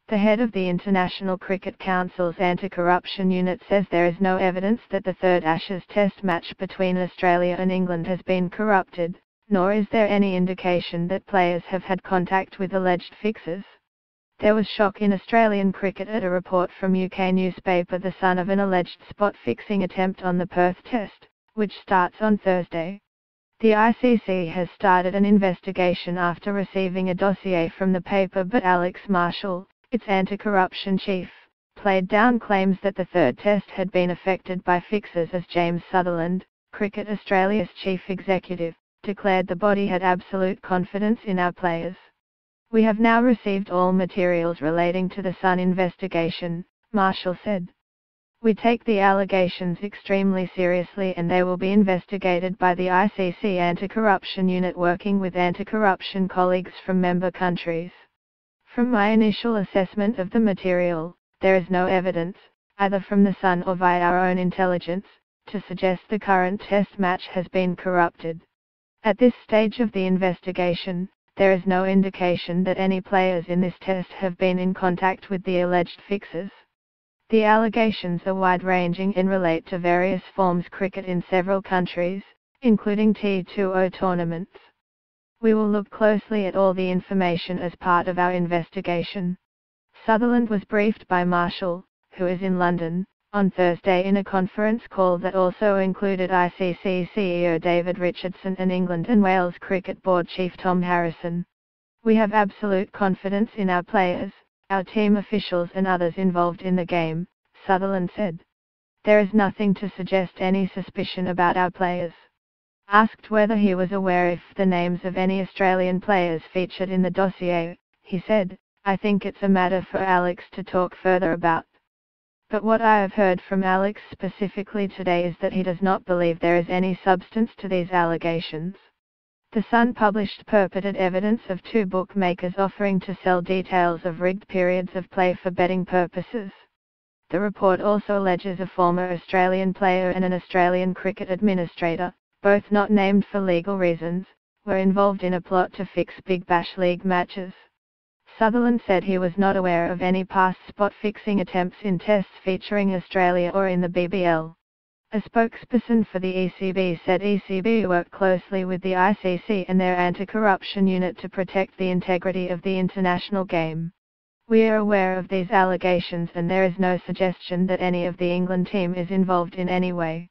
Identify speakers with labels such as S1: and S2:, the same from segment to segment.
S1: The head of the International Cricket Council's anti-corruption unit says there is no evidence that the third Ashes Test match between Australia and England has been corrupted, nor is there any indication that players have had contact with alleged fixers. There was shock in Australian cricket at a report from UK newspaper The Sun of an alleged spot-fixing attempt on the Perth Test, which starts on Thursday. The ICC has started an investigation after receiving a dossier from the paper, but Alex Marshall, its anti-corruption chief, played down claims that the third test had been affected by fixers, as James Sutherland, Cricket Australia's chief executive, declared the body had absolute confidence in our players. We have now received all materials relating to the Sun investigation, Marshall said. We take the allegations extremely seriously and they will be investigated by the ICC Anti-Corruption Unit working with anti-corruption colleagues from member countries. From my initial assessment of the material, there is no evidence, either from the Sun or via our own intelligence, to suggest the current test match has been corrupted. At this stage of the investigation, there is no indication that any players in this test have been in contact with the alleged fixers. The allegations are wide-ranging and relate to various forms of cricket in several countries, including T20 tournaments. We will look closely at all the information as part of our investigation. Sutherland was briefed by Marshall, who is in London, on Thursday in a conference call that also included ICC CEO David Richardson and England and Wales Cricket Board Chief Tom Harrison. We have absolute confidence in our players, our team officials and others involved in the game, Sutherland said. There is nothing to suggest any suspicion about our players. Asked whether he was aware if the names of any Australian players featured in the dossier, he said, "I think it's a matter for Alex to talk further about. But what I have heard from Alex specifically today is that he does not believe there is any substance to these allegations." The Sun published purported evidence of two bookmakers offering to sell details of rigged periods of play for betting purposes. The report also alleges a former Australian player and an Australian cricket administrator, both not named for legal reasons, were involved in a plot to fix Big Bash League matches. Sutherland said he was not aware of any past spot-fixing attempts in tests featuring Australia or in the BBL. A spokesperson for the ECB said ECB worked closely with the ICC and their anti-corruption unit to protect the integrity of the international game. We are aware of these allegations and there is no suggestion that any of the England team is involved in any way.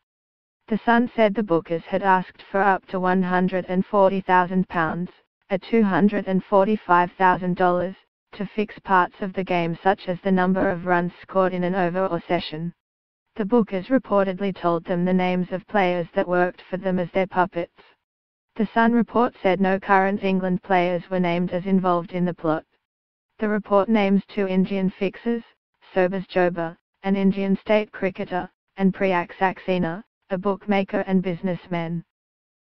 S1: The Sun said the bookers had asked for up to £140,000, $245,000, to fix parts of the game such as the number of runs scored in an over or session. The bookers reportedly told them the names of players that worked for them as their puppets. The Sun report said no current England players were named as involved in the plot. The report names two Indian fixers, Sobhas Jobber, an Indian state cricketer, and Priyak Saxena, a bookmaker and businessman.